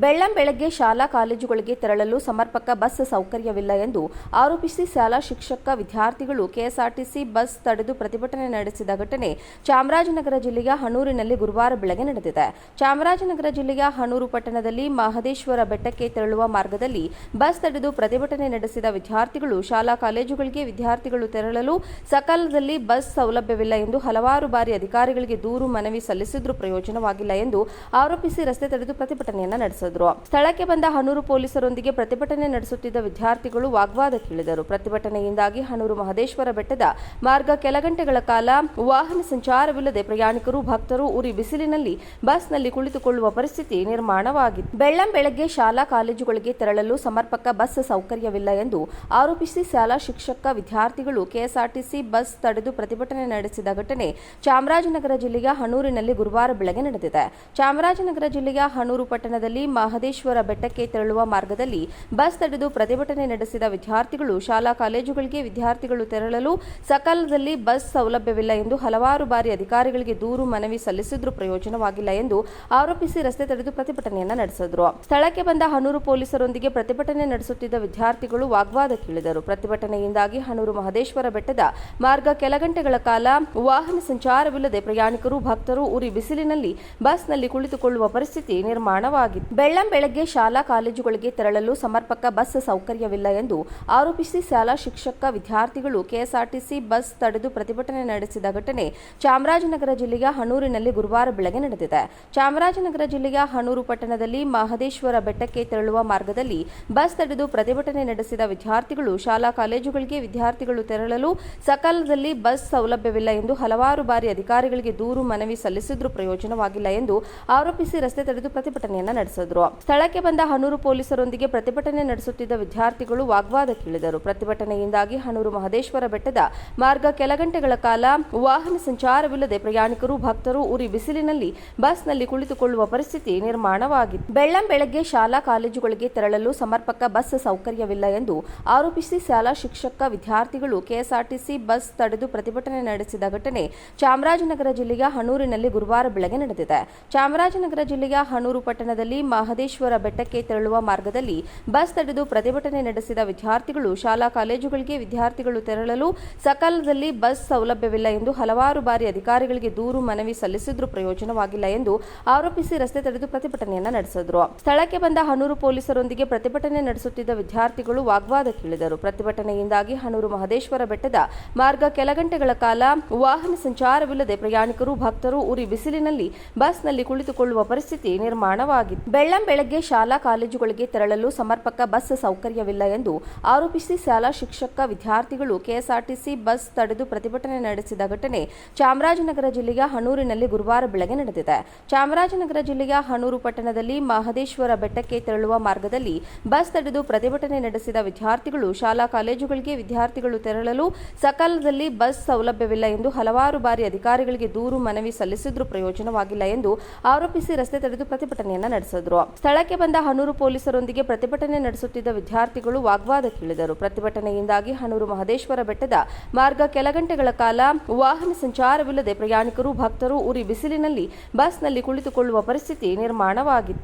ಬೆಳ್ಳಂ ಬೆಳಗ್ಗೆ ಶಾಲಾ ಕಾಲೇಜುಗಳಿಗೆ ತೆರಳಲು ಸಮರ್ಪಕ ಬಸ್ ಸೌಕರ್ಯವಿಲ್ಲ ಎಂದು ಆರೋಪಿಸಿ ಶಾಲಾ ಶಿಕ್ಷಕ ವಿದ್ಯಾರ್ಥಿಗಳು ಕೆಎಸ್ಆರ್ಟಿಸಿ ಬಸ್ ತಡೆದು ಪ್ರತಿಭಟನೆ ನಡೆಸಿದ ಘಟನೆ ಚಾಮರಾಜನಗರ ಜಿಲ್ಲೆಯ ಹನೂರಿನಲ್ಲಿ ಗುರುವಾರ ಬೆಳಗ್ಗೆ ನಡೆದಿದೆ. ಚಾಮರಾಜನಗರ ಜಿಲ್ಲೆಯ ಹನೂರು ಪಟ್ಟಣದಲ್ಲಿ ಮಹದೇಶ್ವರ ಬೆಟ್ಟಕ್ಕೆ ತೆರಳುವ ಮಾರ್ಗದಲ್ಲಿ ಬಸ್ ತಡೆದು ಪ್ರತಿಭಟನೆ ನಡೆಸಿದ ವಿದ್ಯಾರ್ಥಿಗಳು ಶಾಲಾ ಕಾಲೇಜುಗಳಿಗೆ ವಿದ್ಯಾರ್ಥಿಗಳು ತೆರಳಲು ಸಕಾಲದಲ್ಲಿ ಬಸ್ ಸೌಲಭ್ಯವಿಲ್ಲ ಎಂದು ಹಲವಾರು ಬಾರಿ ಅಧಿಕಾರಿಗಳಿಗೆ ದೂರು ಮನವಿ ಸಲ್ಲಿಸಿದ್ರೂ ಪ್ರಯೋಜನವಾಗಿಲ್ಲ ಎಂದು ಆರೋಪಿಸಿ ರಸ್ತೆ ತಡೆದು ಪ್ರತಿಭಟನೆಯನ್ನು ನಡೆಸಿದರು. ಸ್ಥಳಕ್ಕೆ ಬಂದ ಹನೂರು ಪೊಲೀಸರೊಂದಿಗೆ ಪ್ರತಿಭಟನೆ ನಡೆಸುತ್ತಿದ್ದ ವಿದ್ಯಾರ್ಥಿಗಳು ವಾಗ್ವಾದಕ್ಕಿಳಿದರು. ಪ್ರತಿಭಟನೆಯಿಂದಾಗಿ ಹನೂರು ಮಹದೇಶ್ವರ ಬೆಟ್ಟದ ಮಾರ್ಗ ಕೆಲ ಗಂಟೆಗಳ ಕಾಲ ವಾಹನ ಸಂಚಾರವಿಲ್ಲದೆ ಪ್ರಯಾಣಿಕರು ಭಕ್ತರು ಉರಿ ಬಿಸಿಲಿನಲ್ಲಿ ಬಸ್ನಲ್ಲಿ ಕುಳಿತುಕೊಳ್ಳುವ ಪರಿಸ್ಥಿತಿ ನಿರ್ಮಾಣವಾಗಿತ್ತು. ಬೆಳ್ಳಂ ಬೆಳಗ್ಗೆ ಶಾಲಾ ಕಾಲೇಜುಗಳಿಗೆ ತೆರಳಲು ಸಮರ್ಪಕ ಬಸ್ ಸೌಕರ್ಯವಿಲ್ಲ ಎಂದು ಆರೋಪಿಸಿ ಶಾಲಾ ಶಿಕ್ಷಕ ವಿದ್ಯಾರ್ಥಿಗಳು ಕೆಎಸ್ಆರ್ಟಿಸಿ ಬಸ್ ತಡೆದು ಪ್ರತಿಭಟನೆ ನಡೆಸಿದ ಘಟನೆ ಚಾಮರಾಜನಗರ ಜಿಲ್ಲೆಯ ಹನೂರಿನಲ್ಲಿ ಗುರುವಾರ ಬೆಳಗ್ಗೆ ನಡೆದಿದೆ. ಚಾಮರಾಜನಗರ ಜಿಲ್ಲೆಯ ಹನೂರು ಪಟ್ಟಣದಲ್ಲಿ ಮಹದೇಶ್ವರ ಬೆಟ್ಟಕ್ಕೆ ತೆರಳುವ ಮಾರ್ಗದಲ್ಲಿ ಬಸ್ ತಡೆದು ಪ್ರತಿಭಟನೆ ನಡೆಸಿದ ವಿದ್ಯಾರ್ಥಿಗಳು ಶಾಲಾ ಕಾಲೇಜುಗಳಿಗೆ ವಿದ್ಯಾರ್ಥಿಗಳು ತೆರಳಲು ಸಕಾಲದಲ್ಲಿ ಬಸ್ ಸೌಲಭ್ಯವಿಲ್ಲ ಎಂದು ಹಲವಾರು ಬಾರಿ ಅಧಿಕಾರಿಗಳಿಗೆ ದೂರು ಮನವಿ ಸಲ್ಲಿಸಿದ್ರೂ ಪ್ರಯೋಜನವಾಗಿಲ್ಲ ಎಂದು ಆರೋಪಿಸಿ ರಸ್ತೆ ತಡೆದು ಪ್ರತಿಭಟನೆಯನ್ನು ನಡೆಸಿದರು. ಸ್ಥಳಕ್ಕೆ ಬಂದ ಹನೂರು ಪೊಲೀಸರೊಂದಿಗೆ ಪ್ರತಿಭಟನೆ ನಡೆಸುತ್ತಿದ್ದ ವಿದ್ಯಾರ್ಥಿಗಳು ವಾಗ್ವಾದಕ್ಕಿಳಿದರು. ಪ್ರತಿಭಟನೆಯಿಂದಾಗಿ ಹನೂರು ಮಹದೇಶ್ವರ ಬೆಟ್ಟದ ಮಾರ್ಗ ಕೆಲ ಗಂಟೆಗಳ ಕಾಲ ವಾಹನ ಸಂಚಾರವಿಲ್ಲದೆ ಪ್ರಯಾಣಿಕರು ಭಕ್ತರು ಉರಿ ಬಿಸಿಲಿನಲ್ಲಿ ಬಸ್ನಲ್ಲಿ ಕುಳಿತುಕೊಳ್ಳುವ ಪರಿಸ್ಥಿತಿ ನಿರ್ಮಾಣವಾಗಿತ್ತು. ಬೆಳ್ಳಂ ಬೆಳಗ್ಗೆ ಶಾಲಾ ಕಾಲೇಜುಗಳಿಗೆ ತೆರಳಲು ಸಮರ್ಪಕ ಬಸ್ ಸೌಕರ್ಯವಿಲ್ಲ ಎಂದು ಆರೋಪಿಸಿ ಶಾಲಾ ಶಿಕ್ಷಕ ವಿದ್ಯಾರ್ಥಿಗಳು ಕೆಎಸ್ಆರ್ಟಿಸಿ ಬಸ್ ತಡೆದು ಪ್ರತಿಭಟನೆ ನಡೆಸಿದ ಘಟನೆ ಚಾಮರಾಜನಗರ ಜಿಲ್ಲೆಯ ಹನೂರಿನಲ್ಲಿ ಗುರುವಾರ ಬೆಳಗ್ಗೆ ನಡೆದಿದೆ. ಚಾಮರಾಜನಗರ ಜಿಲ್ಲೆಯ ಹನೂರು ಪಟ್ಟಣದಲ್ಲಿ ಮಹದೇಶ್ವರ ಬೆಟ್ಟಕ್ಕೆ ತೆರಳುವ ಮಾರ್ಗದಲ್ಲಿ ಬಸ್ ತಡೆದು ಪ್ರತಿಭಟನೆ ನಡೆಸಿದ ವಿದ್ಯಾರ್ಥಿಗಳು ಶಾಲಾ ಕಾಲೇಜುಗಳಿಗೆ ವಿದ್ಯಾರ್ಥಿಗಳು ತೆರಳಲು ಸಕಾಲದಲ್ಲಿ ಬಸ್ ಸೌಲಭ್ಯವಿಲ್ಲ ಎಂದು ಹಲವಾರು ಬಾರಿ ಅಧಿಕಾರಿಗಳಿಗೆ ದೂರು ಮನವಿ ಸಲ್ಲಿಸಿದ್ರೂ ಪ್ರಯೋಜನವಾಗಿಲ್ಲ ಎಂದು ಆರೋಪಿಸಿ ರಸ್ತೆ ತಡೆದು ಪ್ರತಿಭಟನೆಯನ್ನು ನಡೆಸಿದರು. ಸ್ಥಳಕ್ಕೆ ಬಂದ ಹನೂರು ಪೊಲೀಸರೊಂದಿಗೆ ಪ್ರತಿಭಟನೆ ನಡೆಸುತ್ತಿದ್ದ ವಿದ್ಯಾರ್ಥಿಗಳು ವಾಗ್ವಾದಕ್ಕಿಳಿದರು. ಪ್ರತಿಭಟನೆಯಿಂದಾಗಿ ಹನೂರು ಮಹದೇಶ್ವರ ಬೆಟ್ಟದ ಮಾರ್ಗ ಕೆಲ ಗಂಟೆಗಳ ಕಾಲ ವಾಹನ ಸಂಚಾರವಿಲ್ಲದೆ ಪ್ರಯಾಣಿಕರು ಭಕ್ತರು ಉರಿ ಬಿಸಿಲಿನಲ್ಲಿ ಬಸ್ನಲ್ಲಿ ಕುಳಿತುಕೊಳ್ಳುವ ಪರಿಸ್ಥಿತಿ ನಿರ್ಮಾಣವಾಗಿತ್ತು. ಬೆಳ್ಳಂ ಬೆಳಗ್ಗೆ ಶಾಲಾ ಕಾಲೇಜುಗಳಿಗೆ ತೆರಳಲು ಸಮರ್ಪಕ ಬಸ್ ಸೌಕರ್ಯವಿಲ್ಲ ಎಂದು ಆರೋಪಿಸಿ ಶಾಲಾ ಶಿಕ್ಷಕ ವಿದ್ಯಾರ್ಥಿಗಳು ಕೆಎಸ್ಆರ್ಟಿಸಿ ಬಸ್ ತಡೆದು ಪ್ರತಿಭಟನೆ ನಡೆಸಿದ ಘಟನೆ ಚಾಮರಾಜನಗರ ಜಿಲ್ಲೆಯ ಹನೂರಿನಲ್ಲಿ ಗುರುವಾರ ಬೆಳಗ್ಗೆ ನಡೆದಿದೆ. ಚಾಮರಾಜನಗರ ಜಿಲ್ಲೆಯ ಹನೂರು ಪಟ್ಟಣದಲ್ಲಿ ಮಹದೇಶ್ವರ ಬೆಟ್ಟಕ್ಕೆ ತೆರಳುವ ಮಾರ್ಗದಲ್ಲಿ ಬಸ್ ತಡೆದು ಪ್ರತಿಭಟನೆ ನಡೆಸಿದ ವಿದ್ಯಾರ್ಥಿಗಳು ಶಾಲಾ ಕಾಲೇಜುಗಳಿಗೆ ವಿದ್ಯಾರ್ಥಿಗಳು ತೆರಳಲು ಸಕಾಲದಲ್ಲಿ ಬಸ್ ಸೌಲಭ್ಯವಿಲ್ಲ ಎಂದು ಹಲವಾರು ಬಾರಿ ಅಧಿಕಾರಿಗಳಿಗೆ ದೂರು ಮನವಿ ಸಲ್ಲಿಸಿದ್ರೂ ಪ್ರಯೋಜನವಾಗಿಲ್ಲ ಎಂದು ಆರೋಪಿಸಿ ರಸ್ತೆ ತಡೆದು ಪ್ರತಿಭಟನೆಯನ್ನು ನಡೆಸಿದರು. ಸ್ಥಳಕ್ಕೆ ಬಂದ ಹನೂರು ಪೊಲೀಸರೊಂದಿಗೆ ಪ್ರತಿಭಟನೆ ನಡೆಸುತ್ತಿದ್ದ ವಿದ್ಯಾರ್ಥಿಗಳು ವಾಗ್ವಾದಕ್ಕಿಳಿದರು. ಪ್ರತಿಭಟನೆಯಿಂದಾಗಿ ಹನೂರು ಮಹದೇಶ್ವರ ಬೆಟ್ಟದ ಮಾರ್ಗ ಕೆಲ ಗಂಟೆಗಳ ಕಾಲ ವಾಹನ ಸಂಚಾರವಿಲ್ಲದೆ ಪ್ರಯಾಣಿಕರು ಭಕ್ತರು ಉರಿ ಬಿಸಿಲಿನಲ್ಲಿ ಬಸ್ನಲ್ಲಿ ಕುಳಿತುಕೊಳ್ಳುವ ಪರಿಸ್ಥಿತಿ ನಿರ್ಮಾಣವಾಗಿತ್ತು. ಬೆಳ್ಳಂ ಬೆಳಗ್ಗೆ ಶಾಲಾ ಕಾಲೇಜುಗಳಿಗೆ ತೆರಳಲು ಸಮರ್ಪಕ ಬಸ್ ಸೌಕರ್ಯವಿಲ್ಲ ಎಂದು ಆರೋಪಿಸಿ ಶಾಲಾ ಶಿಕ್ಷಕ ವಿದ್ಯಾರ್ಥಿಗಳು ಕೆಎಸ್ಆರ್ಟಿಸಿ ಬಸ್ ತಡೆದು ಪ್ರತಿಭಟನೆ ನಡೆಸಿದ ಘಟನೆ ಚಾಮರಾಜನಗರ ಜಿಲ್ಲೆಯ ಹನೂರಿನಲ್ಲಿ ಗುರುವಾರ ಬೆಳಗ್ಗೆ ನಡೆದಿದೆ. ಚಾಮರಾಜನಗರ ಜಿಲ್ಲೆಯ ಹನೂರು ಪಟ್ಟಣದಲ್ಲಿ ಮಹದೇಶ್ವರ ಬೆಟ್ಟಕ್ಕೆ ತೆರಳುವ ಮಾರ್ಗದಲ್ಲಿ ಬಸ್ ತಡೆದು ಪ್ರತಿಭಟನೆ ನಡೆಸಿದ ವಿದ್ಯಾರ್ಥಿಗಳು ಶಾಲಾ ಕಾಲೇಜುಗಳಿಗೆ ವಿದ್ಯಾರ್ಥಿಗಳು ತೆರಳಲು ಸಕಾಲದಲ್ಲಿ ಬಸ್ ಸೌಲಭ್ಯವಿಲ್ಲ ಎಂದು ಹಲವಾರು ಬಾರಿ ಅಧಿಕಾರಿಗಳಿಗೆ ದೂರು ಮನವಿ ಸಲ್ಲಿಸಿದ್ರೂ ಪ್ರಯೋಜನವಾಗಿಲ್ಲ ಎಂದು ಆರೋಪಿಸಿ ರಸ್ತೆ ತಡೆದು ಪ್ರತಿಭಟನೆಯನ್ನು ನಡೆಸಿದರು. ಸ್ಥಳಕ್ಕೆ ಬಂದ ಹನೂರು ಪೊಲೀಸರೊಂದಿಗೆ ಪ್ರತಿಭಟನೆ ನಡೆಸುತ್ತಿದ್ದ ವಿದ್ಯಾರ್ಥಿಗಳು ವಾಗ್ವಾದಕ್ಕಿಳಿದರು. ಪ್ರತಿಭಟನೆಯಿಂದಾಗಿ ಹನೂರು ಮಹದೇಶ್ವರ ಬೆಟ್ಟದ ಮಾರ್ಗ ಕೆಲ ಗಂಟೆಗಳ ಕಾಲ ವಾಹನ ಸಂಚಾರವಿಲ್ಲದೆ ಪ್ರಯಾಣಿಕರು ಭಕ್ತರು ಉರಿ ಬಿಸಿಲಿನಲ್ಲಿ ಬಸ್ನಲ್ಲಿ ಕುಳಿತುಕೊಳ್ಳುವ ಪರಿಸ್ಥಿತಿ ನಿರ್ಮಾಣವಾಗಿತ್ತು.